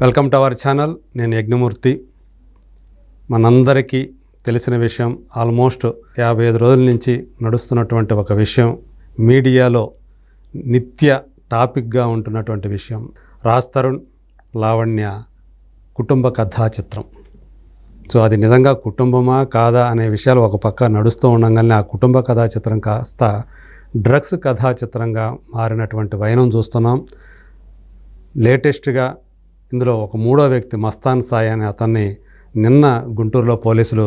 Welcome to our channel. నేను యజ్ఞమూర్తి. మనందరికీ తెలిసిన విషయం, ఆల్మోస్ట్ 55 రోజుల నుంచి నడుస్తున్నటువంటి ఒక విషయం, మీడియాలో నిత్య టాపిక్గా ఉంటున్నటువంటి విషయం, రాజ్ తరుణ్ లావణ్య కుటుంబ కథా చిత్రం. సో అది నిజంగా కుటుంబమా కాదా అనే విషయాలు ఒక పక్క నడుస్తూ ఉండగానే ఆ కుటుంబ కథా చిత్రం కాస్త డ్రగ్స్ కథా చిత్రంగా మారినటువంటి వైనం చూస్తున్నాం. లేటెస్ట్గా ఇందులో ఒక మూడో వ్యక్తి మస్తాన్ సాయి అనే అతన్ని నిన్న గుంటూరులో పోలీసులు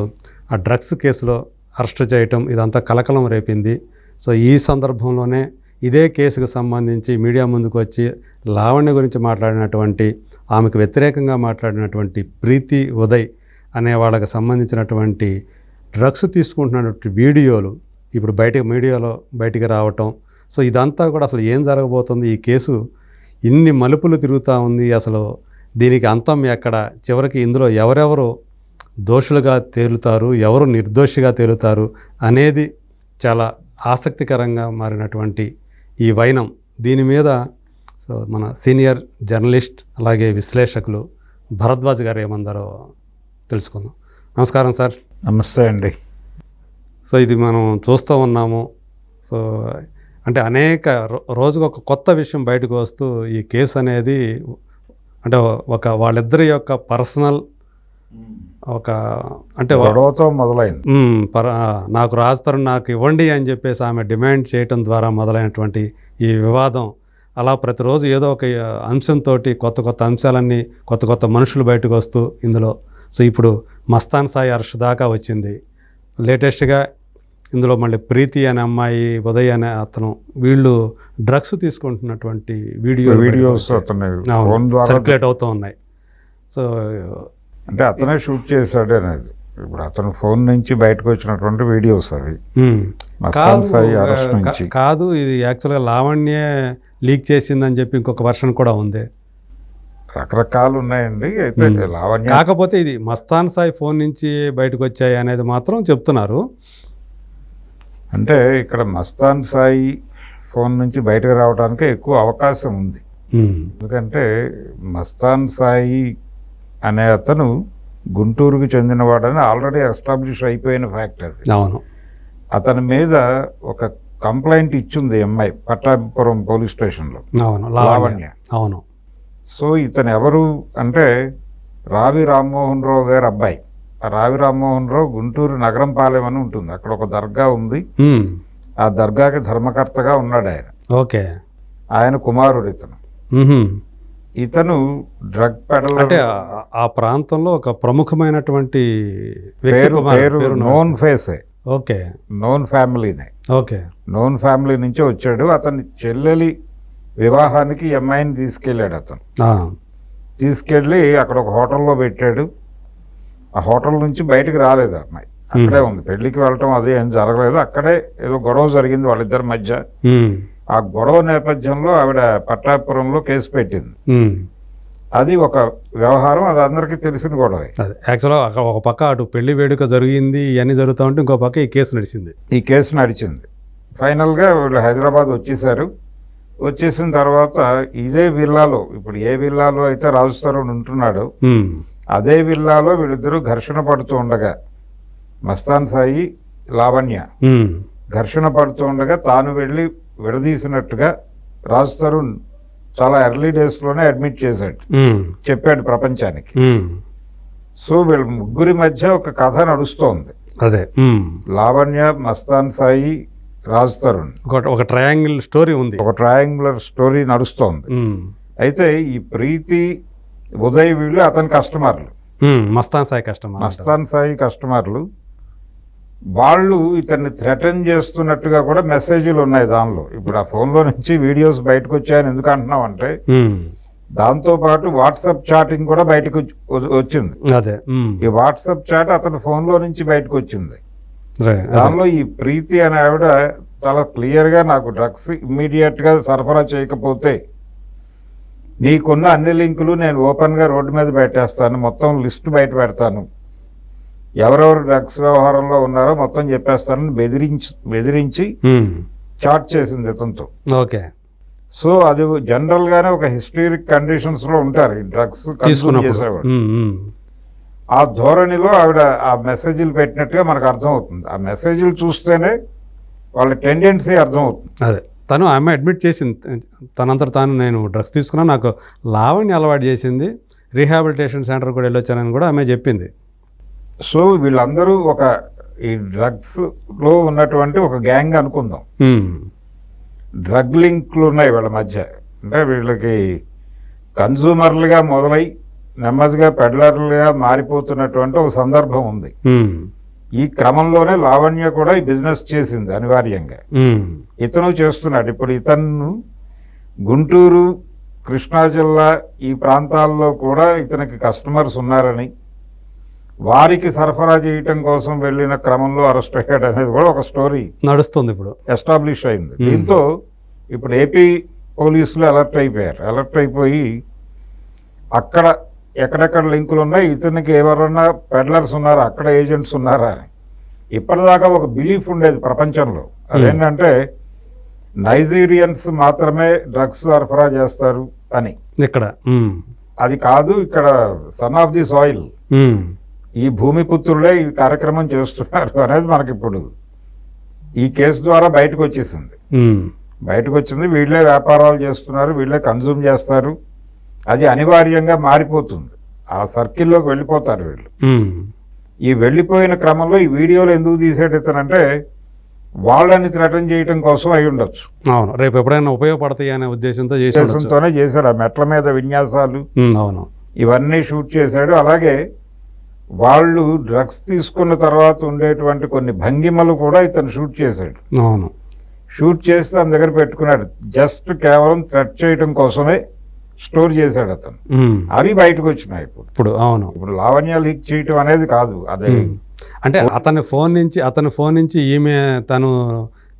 ఆ డ్రగ్స్ కేసులో అరెస్ట్ చేయటం, ఇదంతా కలకలం రేపింది. సో ఈ సందర్భంలోనే ఇదే కేసుకు సంబంధించి మీడియా ముందుకు వచ్చి లావణ్య గురించి మాట్లాడినటువంటి, ఆమెకు వ్యతిరేకంగా మాట్లాడినటువంటి ప్రీతి ఉదయ్ అనే వాళ్ళకి సంబంధించినటువంటి డ్రగ్స్ తీసుకుంటున్నటువంటి వీడియోలు ఇప్పుడు మీడియాలో బయటికి రావటం. సో ఇదంతా కూడా అసలు ఏం జరగబోతుంది, ఈ కేసు ఇన్ని మలుపులు తిరుగుతూ ఉంది, అసలు దీనికి అంతం ఎక్కడ, చివరికి ఇందులో ఎవరెవరు దోషులుగా తేలుతారు, ఎవరు నిర్దోషిగా తేలుతారు అనేది చాలా ఆసక్తికరంగా మారినటువంటి ఈ వైనం. దీని మీద సో మన సీనియర్ జర్నలిస్ట్ అలాగే విశ్లేషకులు భరద్వాజ్ గారు ఏమందరో తెలుసుకుందాం. నమస్కారం సార్. నమస్తే అండి. సో ఇది మనం చూస్తూ ఉన్నాము. సో అంటే అనేక రోజుకు ఒక కొత్త విషయం బయటకు వస్తూ ఈ కేసు అనేది అంటే ఒక వాళ్ళిద్దరి యొక్క పర్సనల్ ఒక అంటే గొడవతో మొదలైంది. నాకు రాజ్ తరుణ్ నాకు ఇవ్వండి అని చెప్పేసి ఆమె డిమాండ్ చేయటం ద్వారా మొదలైనటువంటి ఈ వివాదం అలా ప్రతిరోజు ఏదో ఒక అంశంతో కొత్త అంశాలన్నీ కొత్త మనుషులు బయటకు వస్తూ ఇందులో సో ఇప్పుడు మస్తాన్ సాయి అరెస్ట్ దాకా వచ్చింది. లేటెస్ట్గా ఇందులో మళ్ళీ ప్రీతి అనే అమ్మాయి, ఉదయ్ అనే అతను, వీళ్ళు డ్రగ్స్ తీసుకుంటున్నటువంటి వీడియోస్ సర్క్యులేట్ అవుతూ ఉన్నాయి. సో అంటే అతనే షూట్ చేశాడు అనేది ఇప్పుడు అతను ఫోన్ నుంచి బయటకు వచ్చినటువంటి వీడియోస్ అవి. కాదు, ఇది యాక్చువల్గా లావణ్య లీక్ చేసిందని చెప్పి ఇంకొక వర్షన్ కూడా ఉంది. రకరకాలు ఉన్నాయండి. అయితే లావణ్య, కాకపోతే ఇది మస్తాన్ సాయి ఫోన్ నుంచి బయటకు వచ్చాయి అనేది మాత్రం చెప్తున్నారు. అంటే ఇక్కడ మస్తాన్ సాయి ఫోన్ నుంచి బయటకు రావడానికి ఎక్కువ అవకాశం ఉంది. ఎందుకంటే మస్తాన్ సాయి అనే అతను గుంటూరుకు చెందినవాడని ఆల్రెడీ ఎస్టాబ్లిష్ అయిపోయిన ఫ్యాక్ట్ అది. అవును. అతని మీద ఒక కంప్లైంట్ ఇచ్చింది ఎంఐ పట్టాభిపురం పోలీస్ స్టేషన్లో. అవును, లావణ్య. అవును. సో ఇతను ఎవరు అంటే రావి రామ్మోహన్ రావు గారి అబ్బాయి. ఆ రావి రామ్మోహన్ రావు గుంటూరు నగరం పాలెం అని ఉంటుంది, అక్కడ ఒక దర్గా ఉంది. ఆ దర్గాకి ధర్మకర్తగా ఉన్నాడు ఆయన. ఓకే. ఆయన కుమారుడు ఇతను డ్రగ్ పెడలర్. అంటే ఆ ప్రాంతంలో ఒక ప్రముఖమైనటువంటి పేరు నోన్ ఫేసే. ఓకే. నోన్ ఫ్యామిలీనే. ఓకే. నోన్ ఫ్యామిలీ నుంచి వచ్చాడు. అతని చెల్లెలి వివాహానికి ఎంఐని తీసుకెళ్ళాడు. అతను తీసుకెళ్ళి అక్కడ ఒక హోటల్లో పెట్టాడు. ఆ హోటల్ నుంచి బయటకు రాలేదు అమ్మాయి, అక్కడే ఉంది. పెళ్లికి వెళ్ళటం అది ఏం జరగలేదు, అక్కడే ఏదో గొడవ జరిగింది వాళ్ళిద్దరి మధ్య. ఆ గొడవ నేపథ్యంలో ఆవిడ పట్టాపురంలో కేసు పెట్టింది. అది ఒక వ్యవహారం, అది అందరికీ తెలిసిన గొడవే. యాక్చువల్గా ఒక పక్క అటు పెళ్లి వేడుక జరిగింది, ఇవన్నీ జరుగుతూ ఉంటే ఇంకో పక్క ఈ కేసు నడిచింది. ఫైనల్గా వీళ్ళు హైదరాబాద్ వచ్చేసారు. వచ్చేసిన తర్వాత ఇదే విల్లాలో, ఇప్పుడు ఏ విల్లాలో అయితే రాజ్ తరుణ్ ఉంటున్నాడో అదే విల్లాలో వీళ్ళిద్దరూ ఘర్షణ పడుతూ ఉండగా, మస్తాన్ సాయి లావణ్య ఘర్షణ పడుతూ ఉండగా తాను వెళ్ళి విడదీసినట్టుగా రాజ్ తరుణ్ చాలా ఎర్లీ డేస్లోనే అడ్మిట్ చేశాడు, చెప్పాడు ప్రపంచానికి. సో వీళ్ళ ముగ్గురి మధ్య ఒక కథ నడుస్తోంది. అదే లావణ్య, మస్తాన్ సాయి, రాజ్ తరుణ్ ఒక ట్రయాంగిల్ స్టోరీ ఉంది, ఒక ట్రయాంగులర్ స్టోరీ నడుస్తోంది. అయితే ఈ ప్రీతి ఉదయ్ వీళ్ళు అతని కస్టమర్లు, మస్తాన్ సాయి కస్టమర్లు. వాళ్ళు ఇతన్ని థ్రెటన్ చేస్తున్నట్టుగా కూడా మెసేజ్లు ఉన్నాయి దానిలో. ఇప్పుడు ఆ ఫోన్లో నుంచి వీడియోస్ బయటకు వచ్చాయని ఎందుకు అంటున్నాం అంటే, దాంతో పాటు వాట్సాప్ చాటింగ్ కూడా బయటకు వచ్చింది. ఈ వాట్సాప్ చాట్ అతని ఫోన్లో నుంచి బయటకు వచ్చింది. దానిలో ఈ ప్రీతి అనే ఆవిడ చాలా క్లియర్గా, నాకు డ్రగ్స్ ఇమ్మీడియట్గా సరఫరా చేయకపోతే నీకున్న అన్ని లింకులు నేను ఓపెన్గా రోడ్డు మీద పెట్టేస్తాను, మొత్తం లిస్టు బయట పెడతాను, ఎవరెవరు డ్రగ్స్ వ్యవహారంలో ఉన్నారో మొత్తం చెప్పేస్తానని బెదిరించి చాట్ చేసింది ఇతనితో. ఓకే. సో అది జనరల్గానే ఒక హిస్టరిక్ కండిషన్స్లో ఉంటారు ఈ డ్రగ్స్ తీసుకున్నప్పుడు చేసేవాడు. ఆ ధోరణిలో ఆవిడ ఆ మెసేజ్లు పెట్టినట్టుగా మనకు అర్థమవుతుంది. ఆ మెసేజ్లు చూస్తేనే వాళ్ళ టెండెన్సీ అర్థమవుతుంది. అదే తను ఆమె అడ్మిట్ చేసింది, తనంతట తాను నేను డ్రగ్స్ తీసుకున్నా, నాకు లావణ్య అలవాటు చేసింది, రీహాబిలిటేషన్ సెంటర్ కూడా వెళ్ళొచ్చానని కూడా ఆమె చెప్పింది. సో వీళ్ళందరూ ఒక ఈ డ్రగ్స్లో ఉన్నటువంటి ఒక గ్యాంగ్ అనుకుందాం. డ్రగ్ లింక్లు ఉన్నాయి వీళ్ళ మధ్య. అంటే వీళ్ళకి కన్జ్యూమర్లుగా మొదలై నెమ్మదిగా పెడ్లర్లుగా మారిపోతున్నటువంటి ఒక సందర్భం ఉంది. ఈ క్రమంలోనే లావణ్య కూడా ఈ బిజినెస్ చేసింది అనివార్యంగా. ఇతను చేస్తున్నాడు. ఇప్పుడు ఇతను గుంటూరు, కృష్ణా జిల్లా ఈ ప్రాంతాల్లో కూడా ఇతనికి కస్టమర్స్ ఉన్నారని, వారికి సరఫరా చేయటం కోసం వెళ్ళిన క్రమంలో అరెస్ట్ అయ్యాడు అనేది కూడా ఒక స్టోరీ నడుస్తుంది, ఇప్పుడు ఎస్టాబ్లిష్ అయింది. దీంతో ఇప్పుడు ఏపీ పోలీసులు అలర్ట్ అయిపోయారు. అలర్ట్ అయిపోయి అక్కడ ఎక్కడెక్కడ లింకులు ఉన్నాయి, ఇతనికి ఎవరన్నా పెడ్లర్స్ ఉన్నారా, అక్కడ ఏజెంట్స్ ఉన్నారా అని. ఇప్పటిదాకా ఒక బిలీఫ్ ఉండేది ప్రపంచంలో, అదేంటంటే నైజీరియన్స్ మాత్రమే డ్రగ్స్ సరఫరా చేస్తారు అని. ఇక్కడ అది కాదు, ఇక్కడ సన్ ఆఫ్ ది సాయిల్, ఈ భూమిపుత్రులే ఈ కార్యక్రమం చేస్తున్నారు అనేది మనకి ఇప్పుడు ఈ కేసు ద్వారా బయటకు వచ్చేసింది. బయటకు వచ్చింది, వీళ్ళే వ్యాపారాలు చేస్తున్నారు, వీళ్ళే కన్జ్యూమ్ చేస్తారు. అది అనివార్యంగా మారిపోతుంది. ఆ సర్కిల్లోకి వెళ్ళిపోతారు వీళ్ళు. ఈ వెళ్ళిపోయిన క్రమంలో ఈ వీడియోలు ఎందుకు తీసేటంటే వాళ్ళని థ్రెటన్ చేయటం కోసం అయి ఉండొచ్చు. అవును, రేపు ఎప్పుడైనా ఉపయోగపడతాయి అనే ఉద్దేశంతోనే చేశాడు. ఆ మెట్ల మీద విన్యాసాలు అవును ఇవన్నీ షూట్ చేశాడు. అలాగే వాళ్ళు డ్రగ్స్ తీసుకున్న తర్వాత ఉండేటువంటి కొన్ని భంగిమలు కూడా ఇతను షూట్ చేశాడు. అవును, షూట్ చేస్తే తన దగ్గర పెట్టుకున్నాడు. జస్ట్ కేవలం థ్రెట్ చేయటం కోసమే స్టోర్ చేశాడు అతను. అవి బయటకు వచ్చినాయి ఇప్పుడు. అవును, ఇప్పుడు లావణ్య లీక్ చేయటం అనేది కాదు, అదే అంటే అతని ఫోన్ నుంచి ఈమె తను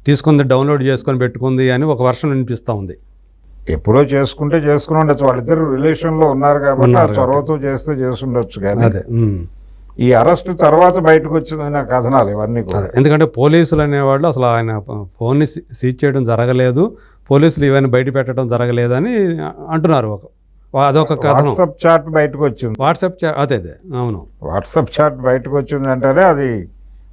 తీసుకుంది, డౌన్లోడ్ చేసుకొని పెట్టుకుంది అని ఒక వర్షన్ వినిపిస్తూ ఉంది. ఎప్పుడో చేసుకుని ఉండొచ్చు, వాళ్ళిద్దరు రిలేషన్లో ఉన్నారు కాబట్టి ఆ చొరవతో చేసి ఉండొచ్చు. కానీ ఈ అరెస్ట్ తర్వాత బయటకు వచ్చిన కథనాలు ఇవన్నీ కూడా. ఎందుకంటే పోలీసులు అనేవాళ్ళు అసలు ఆయన ఫోన్ని సీజ్ చేయడం జరగలేదు, పోలీసులు ఇవన్నీ బయట పెట్టడం జరగలేదు అని అంటున్నారు. అదొక కథనం. వాట్సాప్ చాట్ బయటకు వచ్చింది. వాట్సాప్ చాట్ అదే అవును, వాట్సాప్ చాట్ బయటకు వచ్చింది అంటేనే అది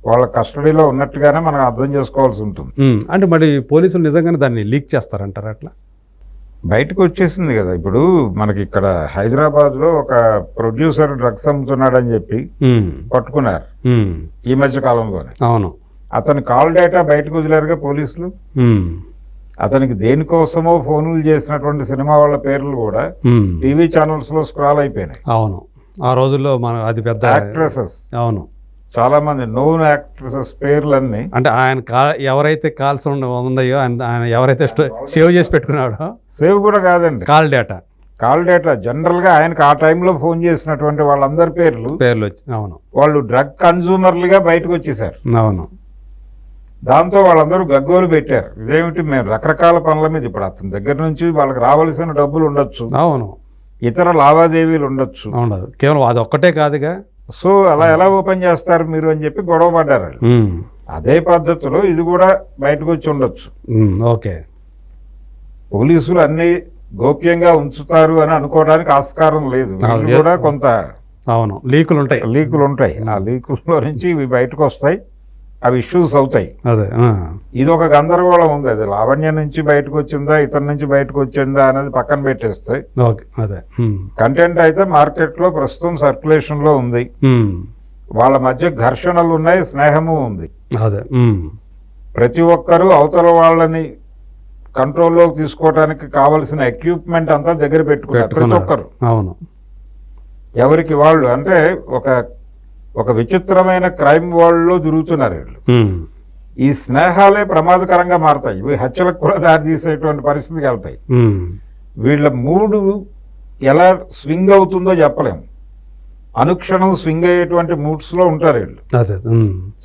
వాళ్ళ కస్టడీలో ఉన్నట్టుగానే మనం అర్థం చేసుకోవాల్సి ఉంటుంది. అంటే మరి పోలీసులు నిజంగానే దాన్ని లీక్ చేస్తారంటారు? అట్లా బయటకు వచ్చేసింది కదా. ఇప్పుడు మనకి ఇక్కడ హైదరాబాద్లో ఒక ప్రొడ్యూసర్ డ్రగ్స్ అమ్ముతున్నాడని చెప్పి పట్టుకున్నారు ఈ మధ్య కాలంలోనే. అవును, అతని కాల్ డేటా బయటకు వదిలేరుగా పోలీసులు. అతనికి దేనికోసమో ఫోన్లు చేసినటువంటి సినిమా వాళ్ళ పేర్లు కూడా టీవీ ఛానల్స్ లో స్క్రాల్ అయిపోయినాయి. అవును, ఆ రోజుల్లో మన అది పెద్ద యాక్ట్రెసెస్, అవును చాలా మంది నోన్ యాక్ట్రెసెస్ పేర్లన్నీ. అంటే ఆయన ఎవరైతే కాల్స్ ఉన్నాయో ఆయన ఎవరైతే సేవ్ చేసి పెట్టుకున్నాడో, సేవ్ కూడా కాదండి, కాల్ డేటా జనరల్ గా ఆయనకు ఆ టైంలో ఫోన్ చేసినటువంటి వాళ్ళందరి పేర్లు వచ్చి, అవును, వాళ్ళు డ్రగ్ కన్జ్యూమర్లుగా బయటకు వచ్చేసారు. అవును, దాంతో వాళ్ళందరూ గగ్గోలు పెట్టారు. ఇదేమిటి, మేము రకరకాల పనుల మీద, ఇప్పుడు అతని దగ్గర నుంచి వాళ్ళకి రావాల్సిన డబ్బులు ఉండొచ్చు, అవును, ఇతర లావాదేవీలు ఉండొచ్చు, ఉండదు, కేవలం అది ఒక్కటే కాదుగా. సో అలా ఎలా ఓపెన్ చేస్తారు మీరు అని చెప్పి గొడవ పడ్డారు. అదే పద్ధతిలో ఇది కూడా బయటకు వచ్చి ఉండొచ్చు. ఓకే, పోలీసులు అన్ని గోప్యంగా ఉంచుతారు అని అనుకోవడానికి ఆస్కారం లేదు. కూడా కొంత అవును లీకులు ఉంటాయి. ఆ లీకుల్లో నుంచి ఇవి బయటకు వస్తాయి, అవి ఇష్యూస్ అవుతాయి. అదే ఇది ఒక గందరగోళం ఉంది. అది లావణ్య నుంచి బయటకు వచ్చిందా, ఇతని నుంచి బయటకు వచ్చిందా అనేది పక్కన పెట్టేస్తాయి. అదే కంటెంట్ అయితే మార్కెట్లో ప్రస్తుతం సర్క్యులేషన్ లో ఉంది. వాళ్ళ మధ్య ఘర్షణలు ఉన్నాయి, స్నేహము ఉంది. అదే ప్రతి ఒక్కరూ అవతల వాళ్ళని కంట్రోల్లోకి తీసుకోవడానికి కావలసిన ఎక్విప్మెంట్ అంతా దగ్గర పెట్టుకున్నారు ప్రతి ఒక్కరు. అవును, ఎవరికి వాళ్ళు. అంటే ఒక విచిత్రమైన క్రైమ్ వరల్డ్లో తిరుగుతున్నారు వీళ్ళు. ఈ స్నేహాలే ప్రమాదకరంగా మారతాయి, ఇవి హత్యలకు కూడా దారితీసేటువంటి పరిస్థితికి వెళ్తాయి. వీళ్ళ మూడు ఎలా స్వింగ్ అవుతుందో చెప్పలేము. అనుక్షణం స్వింగ్ అయ్యేటువంటి మూడ్స్లో ఉంటారు వీళ్ళు.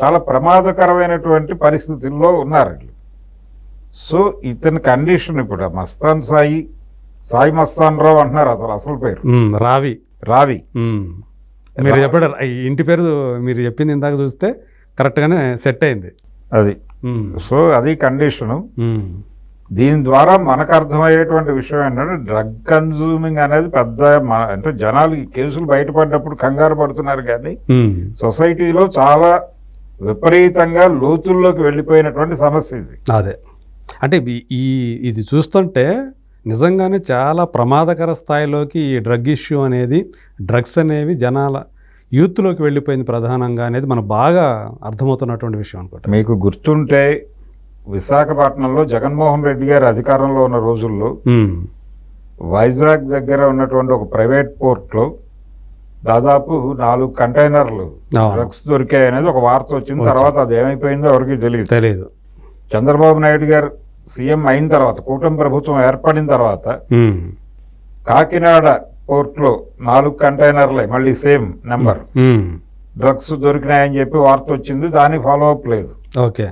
చాలా ప్రమాదకరమైనటువంటి పరిస్థితుల్లో ఉన్నారు వీళ్ళు. సో ఇతని కండిషన్ ఇప్పుడు మస్తాన్ సాయి మస్తాన్ రావు అంటున్నారు అసలు పేరు రావి. మీరు చెప్పారు ఇంటి పేరు, మీరు చెప్పింది ఇందాక చూస్తే కరెక్ట్గానే సెట్ అయింది అది. సో అది కండిషను. దీని ద్వారా మనకు అర్థమయ్యేటువంటి విషయం ఏంటంటే డ్రగ్ కన్జ్యూమింగ్ అనేది పెద్ద అంటే జనాలు ఈ కేసులు బయటపడ్డప్పుడు కంగారు పడుతున్నారు కానీ సొసైటీలో చాలా విపరీతంగా లోతుల్లోకి వెళ్ళిపోయినటువంటి సమస్య ఇది. అదే అంటే ఇది చూస్తుంటే నిజంగానే చాలా ప్రమాదకర స్థాయిలోకి ఈ డ్రగ్ ఇష్యూ అనేది, డ్రగ్స్ అనేవి జనాల యూత్లోకి వెళ్ళిపోయింది ప్రధానంగా అనేది మనకు బాగా అర్థమవుతున్నటువంటి విషయం అనుకుంటా. మీకు గుర్తుంటే విశాఖపట్నంలో జగన్మోహన్ రెడ్డి గారు అధికారంలో ఉన్న రోజుల్లో వైజాగ్ దగ్గర ఉన్నటువంటి ఒక ప్రైవేట్ పోర్ట్లో దాదాపు 4 కంటైనర్లు డ్రగ్స్ దొరికాయి అనేది ఒక వార్త వచ్చింది. తర్వాత అది ఏమైపోయిందో ఎవరికి తెలియదు. చంద్రబాబు నాయుడు గారు సీఎం అయిన తర్వాత, కూటమి ప్రభుత్వం ఏర్పడిన తర్వాత కాకినాడ పోర్ట్లో 4 కంటైనర్లే మళ్ళీ సేమ్ నెంబర్ డ్రగ్స్ దొరికినాయని చెప్పి వార్త వచ్చింది. దాని ఫాలో అప్ లేదు. ఓకే,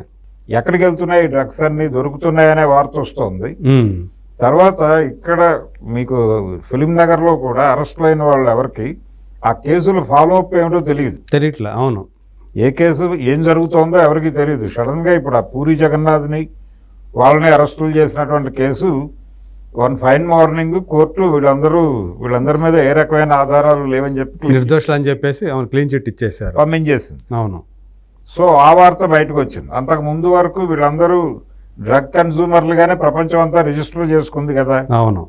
ఎక్కడికి వెళ్తున్నాయి డ్రగ్స్ అన్ని దొరుకుతున్నాయనే వార్త వస్తుంది. తర్వాత ఇక్కడ మీకు ఫిలిం నగర్లో కూడా అరెస్టులైన వాళ్ళు ఎవరికి ఆ కేసులు ఫాలో అప్ ఏమిటో తెలియట్లే. అవును, ఏ కేసు ఏం జరుగుతోందో ఎవరికి తెలియదు. సడన్గా ఇప్పుడు ఆ పూరి జగన్నాథ్ని వాళ్ళని అరెస్టులు చేసినటువంటి case one fine morning court వీళ్ళందరి మీద ఏ రకమైన ఆధారాలు లేవని చెప్పి నిర్దోషులు అని చెప్పేసి క్లీన్ చిట్ ఇచ్చేసారు, పంపించేసింది. అవును. సో ఆ వార్త బయటకు వచ్చింది. అంతకు ముందు వరకు వీళ్ళందరూ డ్రగ్ కన్జ్యూమర్లుగానే ప్రపంచం అంతా రిజిస్టర్ చేసుకుంది కదా. అవును,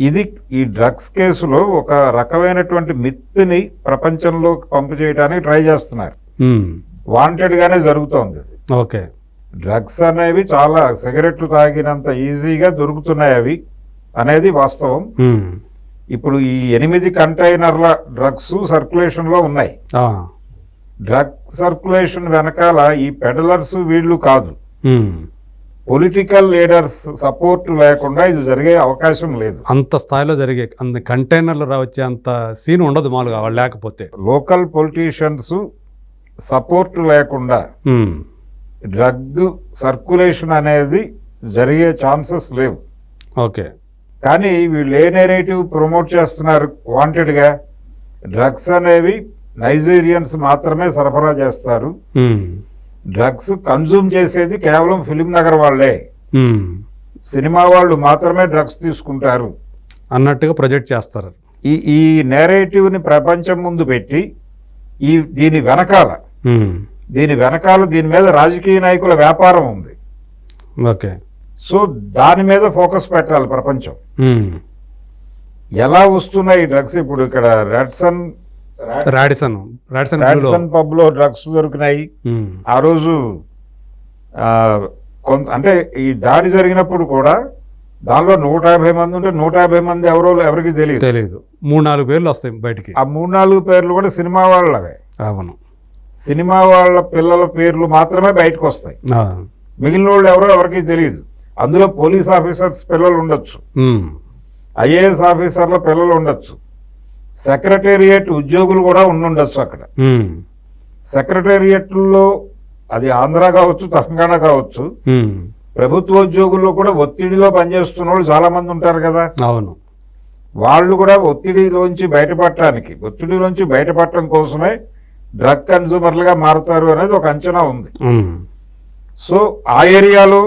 ఇది ఈ డ్రగ్స్ కేసులో ఒక రకమైనటువంటి మిత్ని ప్రపంచంలో పంపు చేయడానికి ట్రై చేస్తున్నారు. వాంటెడ్ గానే జరుగుతోంది. ఓకే, డ్రగ్స్ అనేవి చాలా సిగరెట్లు తాగినంత ఈజీగా దొరుకుతున్నాయి అవి అనేది వాస్తవం. ఇప్పుడు ఈ 8 కంటైనర్ల డ్రగ్స్ సర్క్యులేషన్ లో ఉన్నాయి. డ్రగ్ సర్క్యులేషన్ వెనకాల ఈ పెడలర్స్ వీళ్ళు కాదు, పొలిటికల్ లీడర్స్ సపోర్ట్ లేకుండా ఇది జరిగే అవకాశం లేదు. అంత స్థాయిలో జరిగే అంత కంటైనర్లు వచ్చే అంత సీన్ ఉండదు మామూలుగా వాళ్ళు లేకపోతే. లోకల్ పొలిటీషియన్స్ సపోర్ట్ లేకుండా డ్రగ్ సర్క్యులేషన్ అనేది జరిగే ఛాన్సెస్ లేవు. ఓకే, కానీ వీళ్ళు ఏ నెరేటివ్ ప్రమోట్ చేస్తున్నారు? వాంటెడ్గా డ్రగ్స్ అనేవి నైజీరియన్స్ మాత్రమే సరఫరా చేస్తారు, డ్రగ్స్ కన్జ్యూమ్ చేసేది కేవలం ఫిలిం నగర్ వాళ్ళే, సినిమా వాళ్ళు మాత్రమే డ్రగ్స్ తీసుకుంటారు అన్నట్టుగా ప్రొజెక్ట్ చేస్తారు. ఈ నేరేటివ్ని ప్రపంచం ముందు పెట్టి దీని వెనకాల దీని మీద రాజకీయ నాయకుల వ్యాపారం ఉంది. ఓకే, సో దాని మీద ఫోకస్ పెట్టాలి ప్రపంచం. ఎలా వస్తున్నాయి డ్రగ్స్? ఇప్పుడు ఇక్కడ రాడిసన్ పబ్ లో డ్రగ్స్ దొరికినాయి. ఆ రోజు అంటే ఈ దాడి జరిగినప్పుడు కూడా దానిలో 150 మంది ఉంటే 150 మంది ఎవరికి తెలియదు. 3-4 పేర్లు వస్తాయి బయటికి. ఆ 3-4 పేర్లు కూడా సినిమా వాళ్ళవే. అవును, సినిమా వాళ్ళ పిల్లల పేర్లు మాత్రమే బయటకు వస్తాయి. మిగిలిన వాళ్ళు ఎవరికి తెలియదు. అందులో పోలీస్ ఆఫీసర్స్ పిల్లలు ఉండొచ్చు, ఐఏఎస్ ఆఫీసర్ల పిల్లలు ఉండొచ్చు, సెక్రటేరియట్ ఉద్యోగులు కూడా ఉండొచ్చు. అక్కడ సెక్రటేరియట్లో అది ఆంధ్ర కావచ్చు, తెలంగాణ కావచ్చు, ప్రభుత్వ ఉద్యోగుల్లో కూడా ఒత్తిడిలో పనిచేస్తున్న వాళ్ళు చాలా మంది ఉంటారు కదా. అవును, వాళ్ళు కూడా ఒత్తిడిలోంచి బయటపడటం కోసమే డ్రగ్ కన్జ్యూమర్లుగా మారుతారు అనేది ఒక అంచనా ఉంది. సో ఆ ఏరియాలో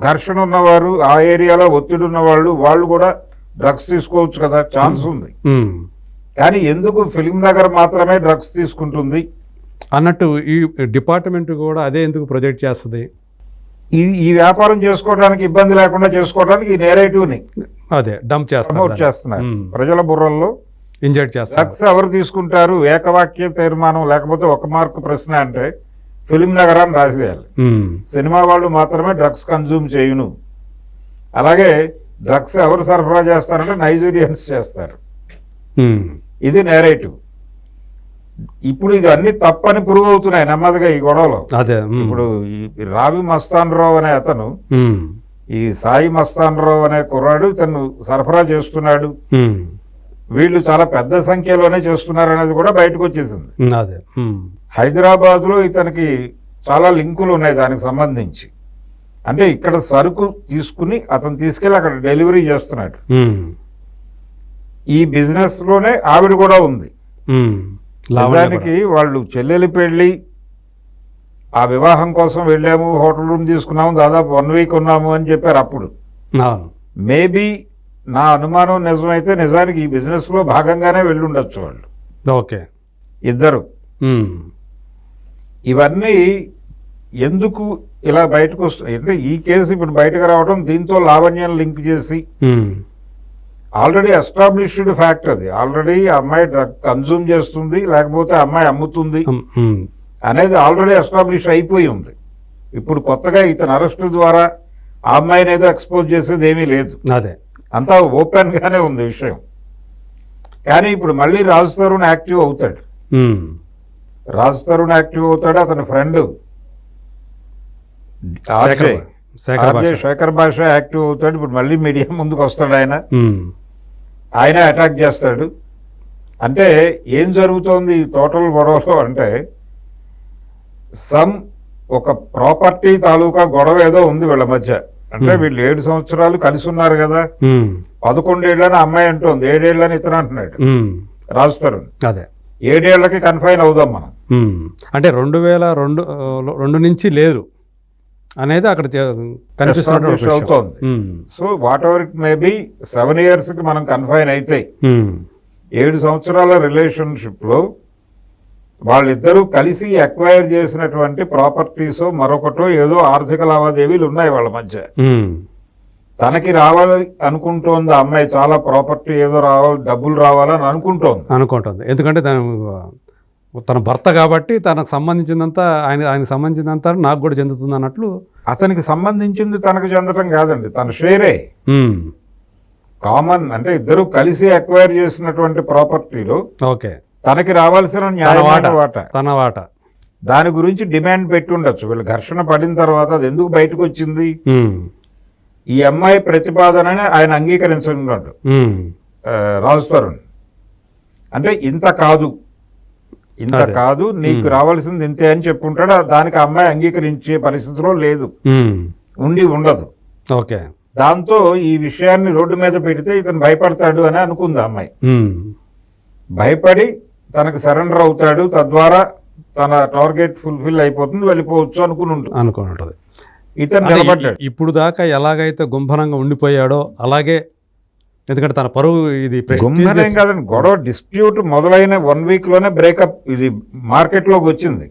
ఘర్షణ ఉన్నవారు, ఆ ఏరియాలో ఒత్తిడి ఉన్న వాళ్ళు కూడా డ్రగ్స్ తీసుకోవచ్చు కదా, ఛాన్స్ ఉంది. కానీ ఎందుకు ఫిలిం నగర్ మాత్రమే డ్రగ్స్ తీసుకుంటుంది అన్నట్టు ఈ డిపార్ట్మెంట్ కూడా అదే ఎందుకు ప్రొజెక్ట్ చేస్తుంది? ఈ వ్యాపారం చేసుకోవడానికి ఇబ్బంది లేకుండా చేసుకోవడానికి ఈ నేరేటివ్ని అదే డంప్ చేస్తున్నారు ప్రజల బుర్రల్లో, ఇంజెక్ట్ చేస్తారు. డ్రగ్స్ ఎవరు తీసుకుంటారు? ఏకవాక్య తీర్మానం లేకపోతే 1 మార్కు ప్రశ్న అంటే ఫిలిం నగర్ అని రాసేయాలి. సినిమా వాళ్ళు మాత్రమే డ్రగ్స్ కన్జ్యూమ్ చేయును. అలాగే డ్రగ్స్ ఎవరు సరఫరా చేస్తారంటే నైజీరియన్స్ చేస్తారు. ఇది నేరేటివ్. ఇప్పుడు ఇది అన్ని తప్పని ప్రూవ్ అవుతున్నాయి నెమ్మదిగా ఈ గొడవలో. ఇప్పుడు ఈ రావి మస్తాన్ రావు అనే అతను, ఈ సాయి మస్తాన్ రావు అనే కుర్రాడు తను సరఫరా చేస్తున్నాడు, వీళ్ళు చాలా పెద్ద సంఖ్యలోనే చేస్తున్నారు అనేది కూడా బయటకు వచ్చేసింది. హైదరాబాద్ లో ఇతనికి చాలా లింకులు ఉన్నాయి దానికి సంబంధించి. అంటే ఇక్కడ సరుకు తీసుకుని అతను తీసుకెళ్ళి అక్కడ డెలివరీ చేస్తున్నాడు. ఈ బిజినెస్ లోనే ఆవిడ కూడా ఉంది. నిజానికి వాళ్ళు చెల్లెలి పెళ్లి ఆ వివాహం కోసం వెళ్ళాము, హోటల్ రూమ్ తీసుకున్నాము, దాదాపు 1 వీక్ ఉన్నాము అని చెప్పారు అప్పుడు. అవును. మేబీ నా అనుమానం నిజమైతే నిజానికి ఈ బిజినెస్లో భాగంగానే వెళ్ళుండొచ్చు వాళ్ళు ఓకే. ఇద్దరు. ఇవన్నీ ఎందుకు ఇలా బయటకు వస్తాయి అంటే ఈ కేసు ఇప్పుడు బయటకు రావడం, దీంతో లావణ్యం లింక్ చేసి ఆల్రెడీ ఎస్టాబ్లిష్డ్ ఫ్యాక్ట్ అది. ఆల్రెడీ అమ్మాయి డ్రగ్ కన్జ్యూమ్ చేస్తుంది, లేకపోతే అమ్మాయి అమ్ముతుంది అనేది ఆల్రెడీ ఎస్టాబ్లిష్ అయిపోయి ఉంది. ఇప్పుడు కొత్తగా ఇతను అరెస్టు ద్వారా ఆ అమ్మాయిని ఏదో ఎక్స్పోజ్ చేసేది ఏమీ లేదు, అదే అంతా ఓపెన్గానే ఉంది విషయం. కానీ ఇప్పుడు మళ్ళీ రాజ్ తరుణ్ యాక్టివ్ అవుతాడు. రాజ్ తరుణ్ యాక్టివ్ అవుతాడు, అతని ఫ్రెండ్ శేఖర్ భాష యాక్టివ్ అవుతాడు. ఇప్పుడు మళ్ళీ మీడియా ముందుకు వస్తాడు, ఆయన అటాక్ చేస్తాడు. అంటే ఏం జరుగుతోంది ఈ టోటల్ గొడవలో అంటే ఒక ప్రాపర్టీ తాలూకా గొడవ ఏదో ఉంది వీళ్ళ మధ్య. అంటే వీళ్ళు 7 సంవత్సరాలు కలిసి ఉన్నారు కదా, 11 ఏళ్ళని అమ్మాయి అంటోంది, 7 ఏళ్ళని ఇతను అంటున్నాడు రాజ్ తరుణ్. అదే 7 ఏళ్లకి కన్ఫైన్ అవుదాం మనం. అంటే 2002 నుంచి లేదు అనేది అక్కడ అవుతోంది. So what ever it may be 7 yearsకి మనం కన్ఫైన్ అయితే 7 సంవత్సరాల రిలేషన్షిప్లో వాళ్ళిద్దరూ కలిసి అక్వైర్ చేసినటువంటి ప్రాపర్టీసో మరొకటో ఏదో ఆర్థిక లావాదేవీలు ఉన్నాయి వాళ్ళ మధ్య. తనకి రావాలి అనుకుంటోంది అమ్మాయి, చాలా ప్రాపర్టీ ఏదో రావాలి, డబ్బులు రావాలని అనుకుంటోంది. ఎందుకంటే తన భర్త కాబట్టి తనకు సంబంధించిందంతా ఆయనకు సంబంధించిందంతా నాకు కూడా చెందుతుంది అన్నట్లు. అతనికి సంబంధించింది తనకు చెందటం కాదండి, తన షేరే కామన్. అంటే ఇద్దరు కలిసి అక్వైర్ చేసినటువంటి ప్రాపర్టీలో ఓకే తనకి రావాల్సిన న్యాయమైన తన వాటా దాని గురించి డిమాండ్ పెట్టి ఉండొచ్చు. వీళ్ళు ఘర్షణ పడిన తర్వాత అది ఎందుకు బయటకు వచ్చింది, ఈ అమ్మాయి ప్రతిపాదనని ఆయన అంగీకరించున్నాడు రాజ్ తరుణ్. అంటే ఇంత కాదు నీకు రావాల్సింది ఇంతే అని చెప్పుంటాడు. దానికి అమ్మాయి అంగీకరించే పరిస్థితిలో లేదు, ఉండదు. ఓకే. దాంతో ఈ విషయాన్ని రోడ్డు మీద పెడితే ఇతను భయపడతాడు అని అనుకుంది అమ్మాయి. భయపడి తనకు సరెండర్ అవుతాడు, తద్వారా తన టార్గెట్ ఫుల్ఫిల్ అయిపోతుంది, వెళ్ళిపోవచ్చు అనుకుంటుంది. ఇతను నిలబడ్డాడు. ఇప్పుడు దాకా ఎలాగైతే గుంభనంగా ఉండిపోయాడో అలాగే, ఎందుకంటే తన పరువు ఇది గుంభనం కాదండి, గొడవ డిస్ప్యూట్ మొదలైన 1 వీక్లోనే బ్రేకప్ ఇది మార్కెట్లోకి వచ్చింది.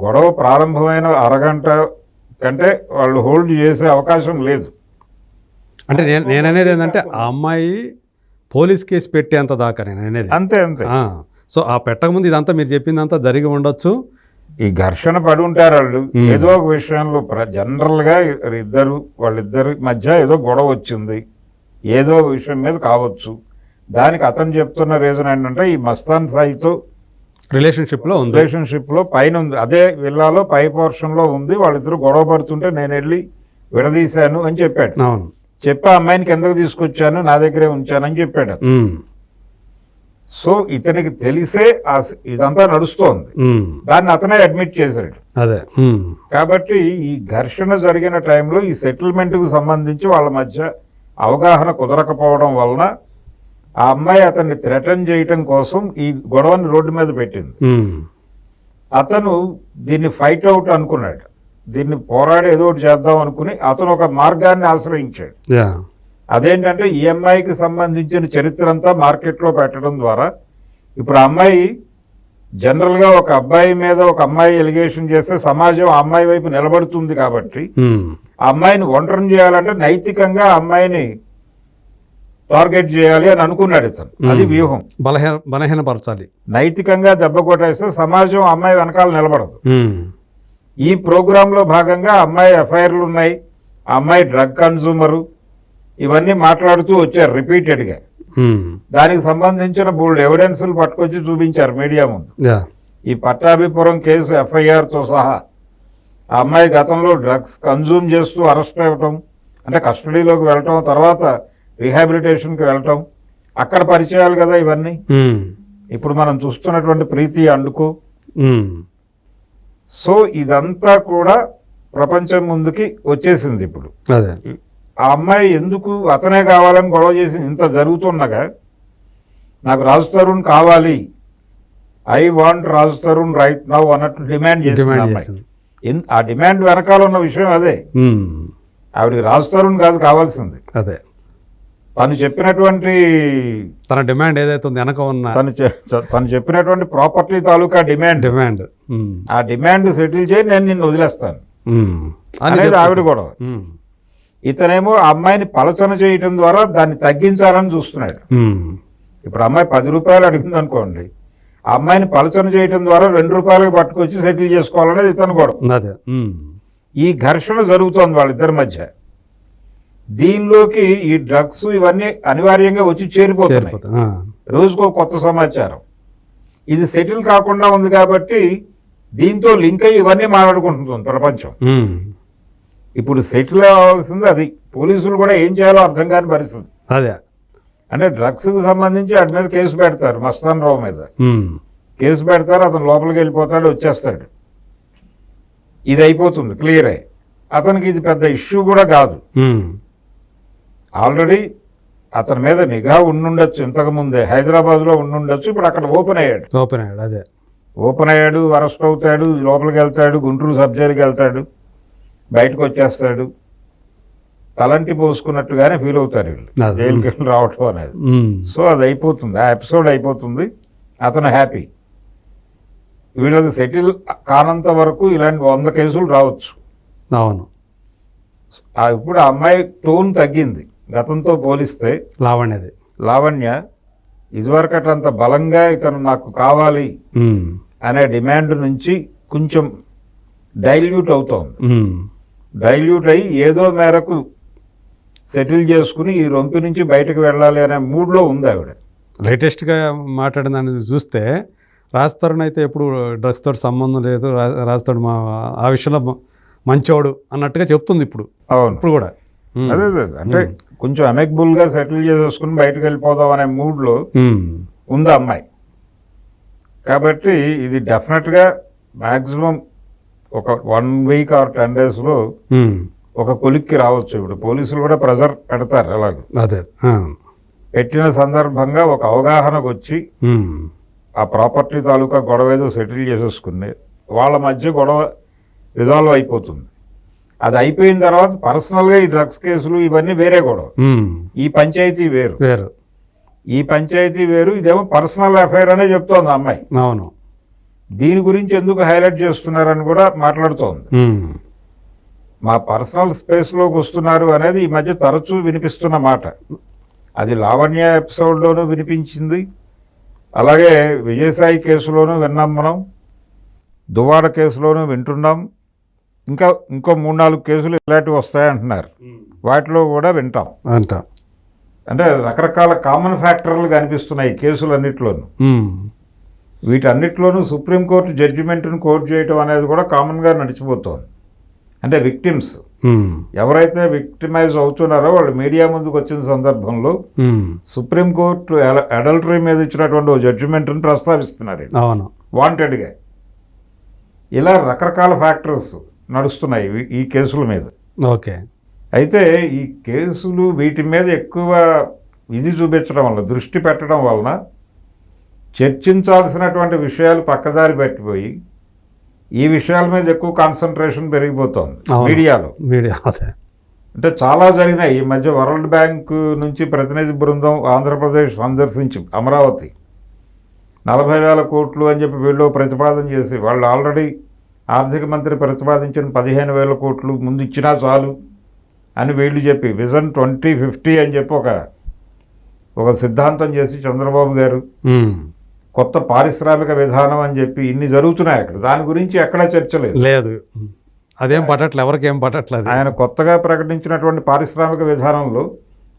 గొడవ ప్రారంభమైన అరగంట కంటే వాళ్ళు హోల్డ్ చేసే అవకాశం లేదు. అంటే నేననేది ఏంటంటే ఆ అమ్మాయి పోలీస్ కేసు పెట్టేంత దాకా నేను అనేది అంతే. సో ఆ పెట్టకముందు ఇదంతా మీరు చెప్పిందంతా జరిగి ఉండొచ్చు. ఈ ఘర్షణ పడి ఉంటారు వాళ్ళు ఏదో ఒక విషయంలో. జనరల్గా వాళ్ళిద్దరి మధ్య ఏదో గొడవ వచ్చింది, ఏదో విషయం మీద కావచ్చు. దానికి అతను చెప్తున్న రీజన్ ఏంటంటే ఈ మస్తాన్ సాయితో రిలేషన్షిప్లో పైన ఉంది, అదే విల్లాలో పై పోర్షన్లో ఉంది. వాళ్ళిద్దరు గొడవ పడుతుంటే నేను వెళ్ళి విడదీశాను అని చెప్పాడు. చెప్పి అమ్మాయిని కిందకు తీసుకొచ్చాను, నా దగ్గరే ఉంచానని చెప్పాడు. సో ఇతనికి తెలిసే ఇదంతా నడుస్తోంది, దాన్ని అతనే అడ్మిట్ చేశాడు. అదే కాబట్టి ఈ ఘర్షణ జరిగిన టైంలో ఈ సెటిల్మెంట్కు సంబంధించి వాళ్ళ మధ్య అవగాహన కుదరకపోవడం వలన ఆ అమ్మాయి అతన్ని థ్రెటన్ చేయటం కోసం ఈ గొడవని రోడ్డు మీద పెట్టింది. అతను దీన్ని ఫైట్ అవుట్ అనుకున్నాడు, దీన్ని పోరాడి ఏదో ఒకటి చేద్దాం అనుకుని అతను ఒక మార్గాన్ని ఆశ్రయించాడు. అదేంటంటే ఈ అమ్మాయికి సంబంధించిన చరిత్ర అంతా మార్కెట్లో పెట్టడం ద్వారా ఇప్పుడు ఆ అమ్మాయి జనరల్గా ఒక అబ్బాయి మీద ఒక అమ్మాయి ఎలిగేషన్ చేస్తే సమాజం ఆ అమ్మాయి వైపు నిలబడుతుంది. కాబట్టి ఆ అమ్మాయిని ఒంటరిని చేయాలంటే నైతికంగా ఆ అమ్మాయిని టార్గెట్ చేయాలి అని అనుకున్నాడు ఇతను. అది వ్యూహం, బలహీనపరచాలి. నైతికంగా దెబ్బ కొట్టేస్తే సమాజం ఆ అమ్మాయి వెనకాల నిలబడదు. ఈ ప్రోగ్రాంలో భాగంగా అమ్మాయి ఎఫ్ఐఆర్లు ఉన్నాయి, ఆ అమ్మాయి డ్రగ్ కన్జ్యూమరు, ఇవన్నీ మాట్లాడుతూ వచ్చారు రిపీటెడ్గా. దానికి సంబంధించిన బోల్డ్ ఎవిడెన్స్లు పట్టుకొచ్చి చూపించారు మీడియా ముందు. ఈ పట్టాభిపురం కేసు ఎఫ్ఐఆర్తో సహా ఆ అమ్మాయి గతంలో డ్రగ్స్ కన్జ్యూమ్ చేస్తూ అరెస్ట్ అవ్వటం, అంటే కస్టడీలోకి వెళ్ళటం, తర్వాత రీహాబిలిటేషన్కి వెళ్ళటం, అక్కడ పరిచయాలు కదా ఇవన్నీ. ఇప్పుడు మనం చూస్తున్నటువంటి ప్రీతి అండుకో. సో ఇదంతా కూడా ప్రపంచం ముందుకి వచ్చేసింది. ఇప్పుడు ఆ అమ్మాయి ఎందుకు అతనే కావాలని గొడవ చేసి ఇంత జరుగుతుండగా నాకు రాజ్ తరుణ్ కావాలి, I want Raj Tarun right now అన్నట్టు డిమాండ్ చేసింది. ఆ డిమాండ్ వెనకాల ఉన్న విషయం అదే. ఆవిడకి రాజ్ తరుణ్ కాదు కావాల్సింది, అదే తను చెప్పినటువంటి తన డిమాండ్ ఏదైతే ఉంది వెనక ఉన్న తను చెప్పినటువంటి ప్రాపర్టీ తాలూకా డిమాండ్ ఆ డిమాండ్ సెటిల్ చేయి, నేను నిన్ను వదిలేస్తాను అనేది ఆవిడ గొడవ. ఇతనేమో ఆ అమ్మాయిని పలచన చేయటం ద్వారా దాన్ని తగ్గించాలని చూస్తున్నాడు. ఇప్పుడు అమ్మాయి 10 రూపాయలు అడిగింది అనుకోండి, ఆ అమ్మాయిని పలచన చేయటం ద్వారా 2 రూపాయలకు పట్టుకొచ్చి సెటిల్ చేసుకోవాలనేది ఇతను గొడవ. ఈ ఘర్షణ జరుగుతోంది వాళ్ళిద్దరి మధ్య. దీనిలోకి ఈ డ్రగ్స్ ఇవన్నీ అనివార్యంగా వచ్చి చేరిపోతున్నాయి, రోజుకో కొత్త సమాచారం. ఇది సెటిల్ కాకుండా ఉంది కాబట్టి దీంతో లింక్ అయ్యి ఇవన్నీ మాట్లాడుకుంటుంది ప్రపంచం. ఇప్పుడు సెటిల్ అవ్వాల్సింది అది. పోలీసులు కూడా ఏం చేయాలో అర్థం కాని పరిస్థితి. అదే అంటే డ్రగ్స్కి సంబంధించి వాటి మీద కేసు పెడతారు, మస్తాన్ రావు మీద కేసు పెడతారు, అతను లోపలికి వెళ్ళిపోతాడు, వచ్చేస్తాడు, ఇది అయిపోతుంది, క్లియర్ అయ్యి. అతనికి ఇది పెద్ద ఇష్యూ కూడా కాదు. ఆల్రెడీ అతని మీద నిఘా ఉండుండొచ్చు, ఇంతకుముందే హైదరాబాద్లో ఉండుండొచ్చు, ఇప్పుడు అక్కడ ఓపెన్ అయ్యాడు. అదే ఓపెన్ అయ్యాడు, అరెస్ట్ అవుతాడు, లోపలికి వెళ్తాడు, గుంటూరు సబ్ జైలుకి వెళ్తాడు, బయటకు వచ్చేస్తాడు. తలంటి పోసుకున్నట్టుగానే ఫీల్ అవుతారు వీళ్ళు జైలుకి వెళ్ళి రావటం అనేది. సో అది అయిపోతుంది, ఆ ఎపిసోడ్ అయిపోతుంది, అతను హ్యాపీ. వీళ్ళది సెటిల్ కానంత వరకు ఇలాంటి 100 కేసులు రావచ్చు. అవును, ఇప్పుడు ఆ అమ్మాయి టోన్ తగ్గింది గతంతో పోలిస్తే. లావణ్య ఇదివరకట అంత బలంగా ఇతను నాకు కావాలి అనే డిమాండ్ నుంచి కొంచెం డైల్యూట్ అవుతోంది. డైల్యూట్ అయ్యి ఏదో మేరకు సెటిల్ చేసుకుని ఈ రొంపి నుంచి బయటకు వెళ్ళాలి అనే మూడ్లో ఉంది ఆవిడ. లేటెస్ట్గా మాట్లాడిన దాన్ని చూస్తే రాజ్ తరుణ్ అయితే ఎప్పుడు డ్రగ్స్ తోటి సంబంధం లేదు, రాజ్ తరుణ్ ఆ విషయంలో మంచోడు అన్నట్టుగా చెప్తుంది ఇప్పుడు. అవును, ఇప్పుడు కూడా అదే అంటే కొంచెం అమెక్బుల్గా సెటిల్ చేసేసుకుని బయటకు వెళ్ళిపోదాం అనే మూడ్లో ఉంది అమ్మాయి. కాబట్టి ఇది డెఫినెట్గా మ్యాక్సిమం ఒక 1 వీక్ ఆర్ 10 డేస్లో ఒక కొలిక్కి రావచ్చు. ఇప్పుడు పోలీసులు కూడా ప్రెజర్ పెడతారు అలాగే. అదే పెట్టిన సందర్భంగా ఒక అవగాహనకు వచ్చి ఆ ప్రాపర్టీ తాలూకా గొడవ ఏదో సెటిల్ చేసేసుకుని వాళ్ళ మధ్య గొడవ రిజాల్వ్ అయిపోతుంది. అది అయిపోయిన తర్వాత పర్సనల్గా ఈ డ్రగ్స్ కేసులు ఇవన్నీ వేరే గొడవ. ఈ పంచాయతీ వేరు, ఈ పంచాయతీ వేరు, ఇదేమో పర్సనల్ అఫైర్ అనే చెప్తోంది అమ్మాయి. అవును, దీని గురించి ఎందుకు హైలైట్ చేస్తున్నారని కూడా మాట్లాడుతోంది. మా పర్సనల్ స్పేస్లోకి వస్తున్నారు అనేది ఈ మధ్య తరచూ వినిపిస్తున్న మాట. అది లావణ్య ఎపిసోడ్లోనూ వినిపించింది, అలాగే విజయసాయి కేసులోనూ విన్నాం, మనం దువ్వాడ కేసులోనూ వింటున్నాం, ఇంకో 3-4 కేసులు ఇలాంటివి వస్తాయంటున్నారు, వాటిలో కూడా వింటాం. అంటే రకరకాల కామన్ ఫ్యాక్టర్లు కనిపిస్తున్నాయి ఈ కేసులన్నింటిలోనూ. వీటన్నిటిలోనూ సుప్రీంకోర్టు జడ్జిమెంట్ను కోర్టు చేయటం అనేది కూడా కామన్గా నడిచిపోతుంది. అంటే విక్టిమ్స్ ఎవరైతే విక్టిమైజ్ అవుతున్నారో వాళ్ళు మీడియా ముందుకు వచ్చిన సందర్భంలో సుప్రీంకోర్టు అడల్టరీ మీద ఇచ్చినటువంటి ఓ జడ్జిమెంట్ని ప్రస్తావిస్తున్నారు వాంటెడ్గా. ఇలా రకరకాల ఫ్యాక్టర్స్ నడుస్తున్నాయి ఈ కేసుల మీద. ఓకే, అయితే ఈ కేసులు వీటి మీద ఎక్కువ ఇది చూపించడం వల్ల, దృష్టి పెట్టడం వలన చర్చించాల్సినటువంటి విషయాలు పక్కదారి పెట్టిపోయి ఈ విషయాల మీద ఎక్కువ కాన్సన్ట్రేషన్ పెరిగిపోతుంది మీడియాలో. అంటే చాలా జరిగినాయి ఈ మధ్య. వరల్డ్ బ్యాంక్ నుంచి ప్రతినిధి బృందం ఆంధ్రప్రదేశ్ సందర్శించి అమరావతి 40,000 కోట్లు అని చెప్పి వీళ్ళు ప్రతిపాదన చేసి, వాళ్ళు ఆల్రెడీ ఆర్థిక మంత్రి ప్రతిపాదించిన 15,000 కోట్లు ముందు ఇచ్చినా చాలు అని వీళ్ళు చెప్పి విజన్ 2050 అని చెప్పి ఒక సిద్ధాంతం చేసి చంద్రబాబు గారు కొత్త పారిశ్రామిక విధానం అని చెప్పి ఇన్ని జరుగుతున్నాయి అక్కడ. దాని గురించి ఎక్కడా చర్చ లేదు. అదేం పట్టట్లేదు, ఎవరికేం పట్టట్లేదు. ఆయన కొత్తగా ప్రకటించినటువంటి పారిశ్రామిక విధానంలో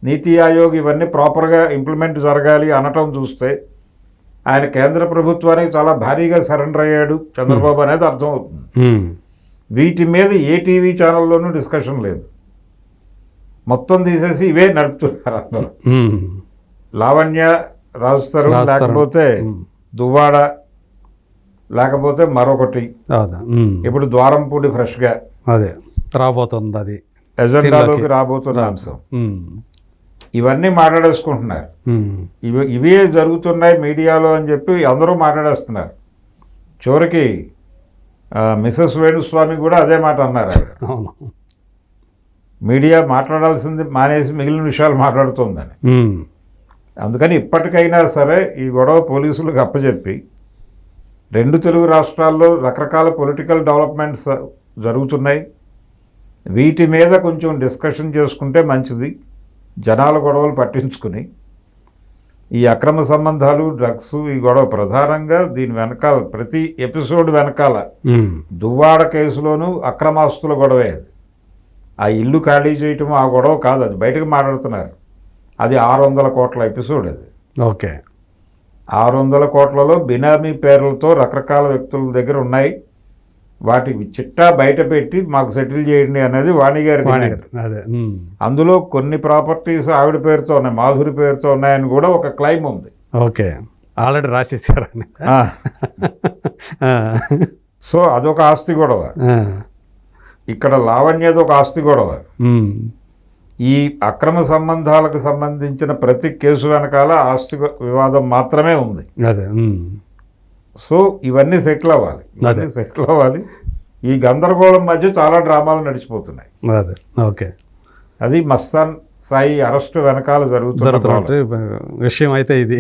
నీతి ఆయోగ్ ఇవన్నీ ప్రాపర్గా ఇంప్లిమెంట్ జరగాలి అనటం చూస్తే ఆయన కేంద్ర ప్రభుత్వానికి చాలా భారీగా సరెండర్ అయ్యాడు చంద్రబాబు అనేది అర్థమవుతుంది. వీటి మీద ఏ టీవీ ఛానల్లోనూ డిస్కషన్ లేదు, మొత్తం తీసేసి ఇవే నడుపుతున్నారు అందరూ. లావణ్య, రాజ్ తరుణ్, లేకపోతే దువ్వాడ, లేకపోతే మరొకటి. ఇప్పుడు ద్వారంపూడి ఫ్రెష్గా అదే రాబోతుంది, అది ఎజెండాలోకి రాబోతున్న అంశం. ఇవన్నీ మాట్లాడేసుకుంటున్నారు, ఇవే జరుగుతున్నాయి మీడియాలో అని చెప్పి అందరూ మాట్లాడేస్తున్నారు. చివరికి మిసెస్ వేణుస్వామి కూడా అదే మాట అన్నారు ఆవిడ. అవును. మీడియా మాట్లాడాల్సింది మానేసి మిగిలిన విషయాలు మాట్లాడుతుందని. అందుకని ఇప్పటికైనా సరే ఈ గొడవ పోలీసులకు అప్పచెప్పి 2 తెలుగు రాష్ట్రాల్లో రకరకాల పొలిటికల్ డెవలప్మెంట్స్ జరుగుతున్నాయి, వీటి మీద కొంచెం డిస్కషన్ చేసుకుంటే మంచిది. జనాల గొడవలు పట్టించుకుని ఈ అక్రమ సంబంధాలు, డ్రగ్స్, ఈ గొడవ ప్రధానంగా దీని వెనకాల ప్రతి ఎపిసోడ్ వెనకాల దువ్వాడ కేసులోనూ అక్రమాస్తుల గొడవే. అది ఆ ఇల్లు ఖాళీ చేయటం ఆ గొడవ కాదు, అది బయటకు మాట్లాడుతున్నారు. అది 600 కోట్ల ఎపిసోడ్. అది ఓకే. 600 కోట్లలో బినామీ పేర్లతో రకరకాల వ్యక్తుల దగ్గర ఉన్నాయి. వాటి చిట్టా బయట పెట్టి మాకు సెటిల్ చేయండి అనేది వాణి గారి డిమాండ్. అదే. అందులో కొన్ని ప్రాపర్టీస్ ఆవిడ పేరుతో ఉన్నాయి, మాధురి పేరుతో ఉన్నాయని కూడా ఒక క్లైమ్ ఉంది. ఓకే. ఆల్రెడీ రాసేసారని. సో అదొక ఆస్తి గొడవ. ఇక్కడ లావణ్యది ఒక ఆస్తి గొడవ. ఈ అక్రమ సంబంధాలకు సంబంధించిన ప్రతి కేసు వెనకాల ఆస్తి వివాదం మాత్రమే ఉంది. అదే. సో ఇవన్నీ సెటిల్ అవ్వాలి. ఈ గందరగోళం మధ్య చాలా డ్రామాలు నడిచిపోతున్నాయి. అదే. ఓకే. అది మస్తాన్ సాయి అరెస్టు వెనకాల జరుగుతున్న విషయం అయితే ఇది.